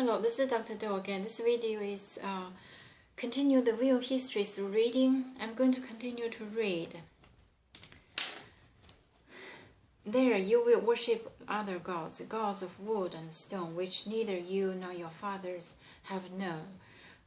Hello, this is Dr. Do again. This video is continue the real history through reading. I'm going to continue to read. There you will worship other gods, gods of wood and stone, which neither you nor your fathers have known.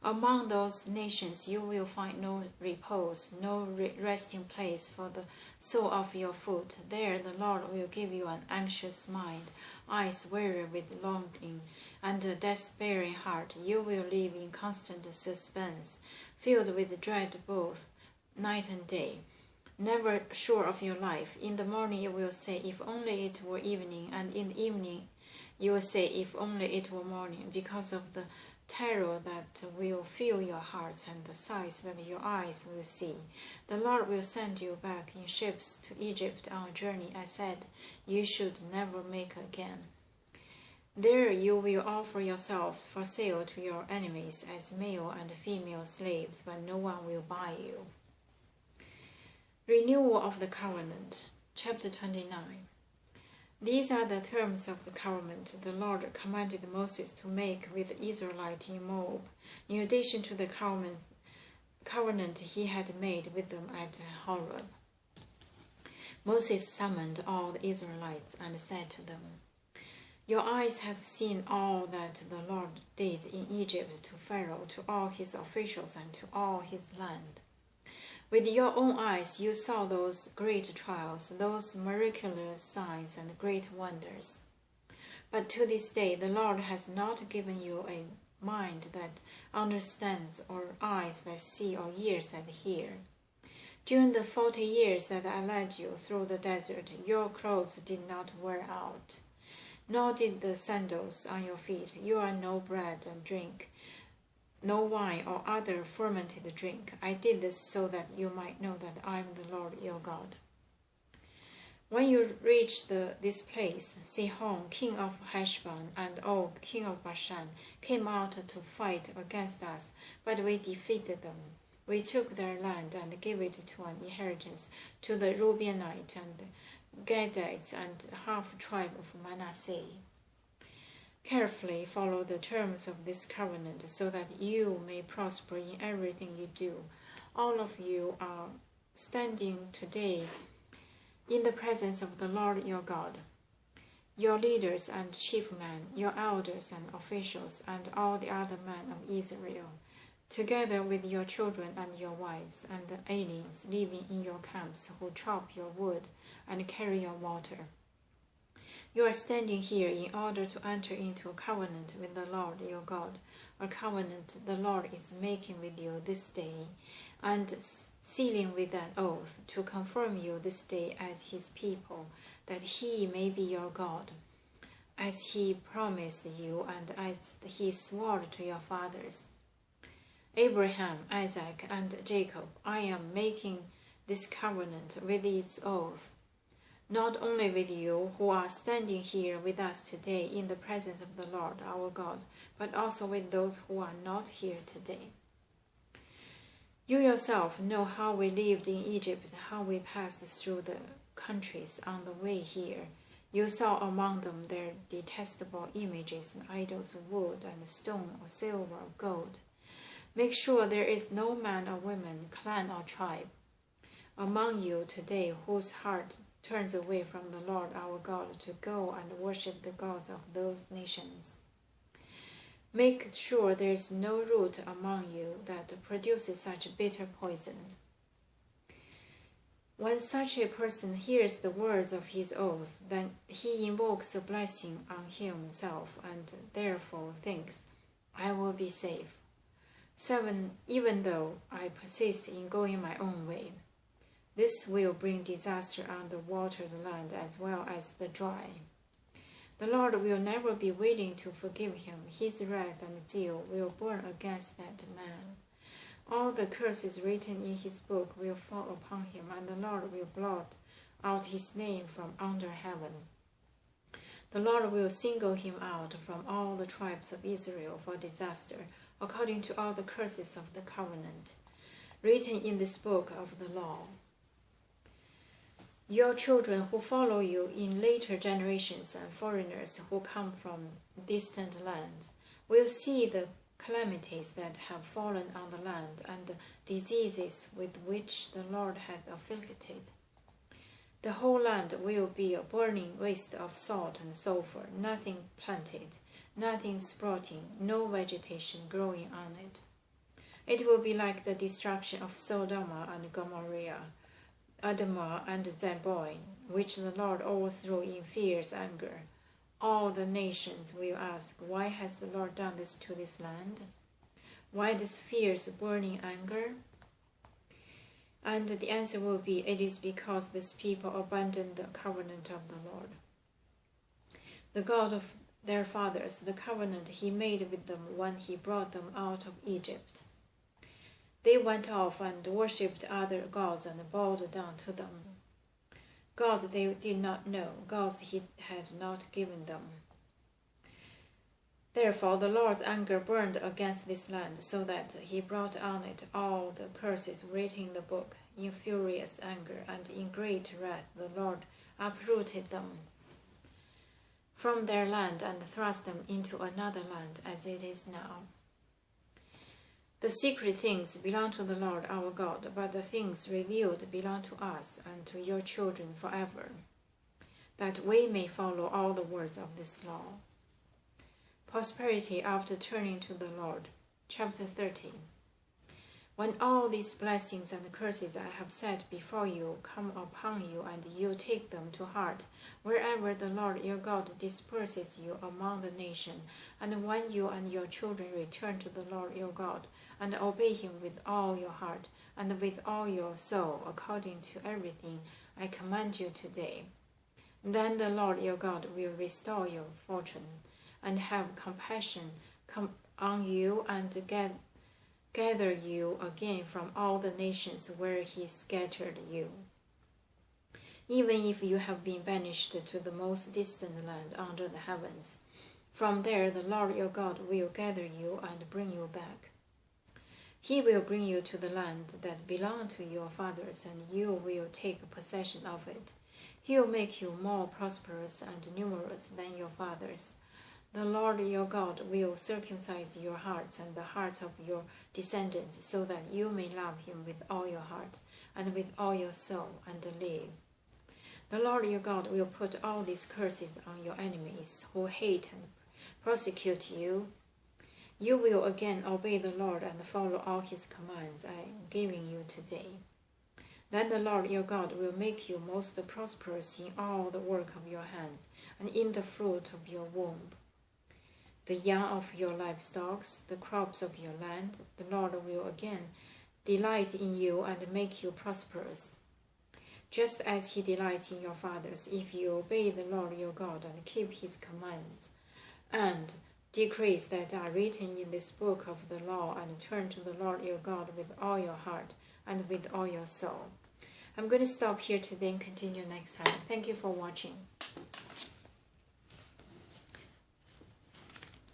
Among those nations you will find no repose, no resting place for the sole of your foot. There the Lord will give you an anxious mind, eyes weary with longing, and a despairing heart. You will live in constant suspense, filled with dread both night and day, never sure of your life. In the morning you will say, if only it were evening, and in the evening you will say, if only it were morning, because of the terror that will fill your hearts and the sights that your eyes will see. The Lord will send you back in ships to Egypt on a journey I said you should never make again. There you will offer yourselves for sale to your enemies as male and female slaves, but no one will buy you. Renewal of the Covenant, Chapter 29. These are the terms of the covenant the Lord commanded Moses to make with the Israelites in Moab, in addition to the covenant he had made with them at Horeb. Moses summoned all the Israelites and said to them, Your eyes have seen all that the Lord did in Egypt to Pharaoh, to all his officials, and to all his land. With your own eyes you saw those great trials, those miraculous signs and great wonders. But to this day the Lord has not given you a mind that understands, or eyes that see, or ears that hear. During the 40 years that I led you through the desert, your clothes did not wear out, nor did the sandals on your feet. You are no bread and drink, no wine or other fermented drink. I did this so that you might know that I am the Lord your God. When you reach this place, Sihon, king of Heshbon, and Og, king of Bashan, came out to fight against us, but we defeated them. We took their land and gave it to an inheritance to the Reubenites and Gadites and half tribe of Manasseh. Carefully follow the terms of this covenant so that you may prosper in everything you do. All of you are standing today in the presence of the Lord your God, your leaders and chief men, your elders and officials, and all the other men of Israel, together with your children and your wives, and the aliens living in your camps who chop your wood and carry your water. You are standing here in order to enter into a covenant with the Lord your God, a covenant the Lord is making with you this day, and sealing with an oath to confirm you this day as his people, that he may be your God, as he promised you and as he swore to your fathers, Abraham, Isaac, and Jacob. I am making this covenant with its oath, not only with you who are standing here with us today in the presence of the Lord our God, but also with those who are not here today. You yourself know how we lived in Egypt, how we passed through the countries on the way here. You saw among them their detestable images and idols of wood and stone or silver or gold. Make sure there is no man or woman, clan or tribe among you today whose heart turns away from the Lord our God to go and worship the gods of those nations. Make sure there is no root among you that produces such bitter poison. When such a person hears the words of his oath, then he invokes a blessing on himself and therefore thinks, I will be safe. 7. Even though I persist in going my own way, this will bring disaster on the watered land as well as the dry. The Lord will never be willing to forgive him. His wrath and zeal will burn against that man. All the curses written in his book will fall upon him, and the Lord will blot out his name from under heaven. The Lord will single him out from all the tribes of Israel for disaster, according to all the curses of the covenant written in this book of the law. Your children who follow you in later generations and foreigners who come from distant lands will see the calamities that have fallen on the land and the diseases with which the Lord hath afflicted. The whole land will be a burning waste of salt and sulfur, nothing planted, nothing sprouting, no vegetation growing on it. It will be like the destruction of Sodom and Gomorrah, Admah and Zeboim, which the Lord overthrew in fierce anger. All the nations will ask, why has the Lord done this to this land? Why this fierce burning anger? And the answer will be, it is because this people abandoned the covenant of the Lord, the God of their fathers, the covenant he made with them when he brought them out of Egypt. They went off and worshipped other gods and bowed down to them. God they did not know, gods he had not given them. Therefore the Lord's anger burned against this land, so that he brought on it all the curses written in the book. In furious anger and in great wrath the Lord uprooted them from their land and thrust them into another land, as it is now. The secret things belong to the Lord our God, but the things revealed belong to us and to your children forever, that we may follow all the words of this law. Prosperity after turning to the Lord. Chapter 13. When all these blessings and curses I have set before you come upon you, and you take them to heart, wherever the Lord your God disperses you among the nations, and when you and your children return to the Lord your God, and obey him with all your heart and with all your soul, according to everything I command you today, then the Lord your God will restore your fortune, and have compassion on you, and gather you again from all the nations where he scattered you. Even if you have been banished to the most distant land under the heavens, from there the Lord your God will gather you and bring you back. He will bring you to the land that belonged to your fathers, and you will take possession of it. He will make you more prosperous and numerous than your fathers. The Lord your God will circumcise your hearts and the hearts of your descendants, so that you may love him with all your heart and with all your soul, and live. The Lord your God will put all these curses on your enemies who hate and persecute you. You will again obey the Lord and follow all his commands I am giving you today. Then the Lord your God will make you most prosperous in all the work of your hands and in the fruit of your womb, the young of your livestock, the crops of your land. The Lord will again delight in you and make you prosperous, just as he delights in your fathers, if you obey the Lord your God and keep his commands and decrees that are written in this book of the law, and turn to the Lord your God with all your heart and with all your soul. I'm going to stop here today and continue next time. Thank you for watching.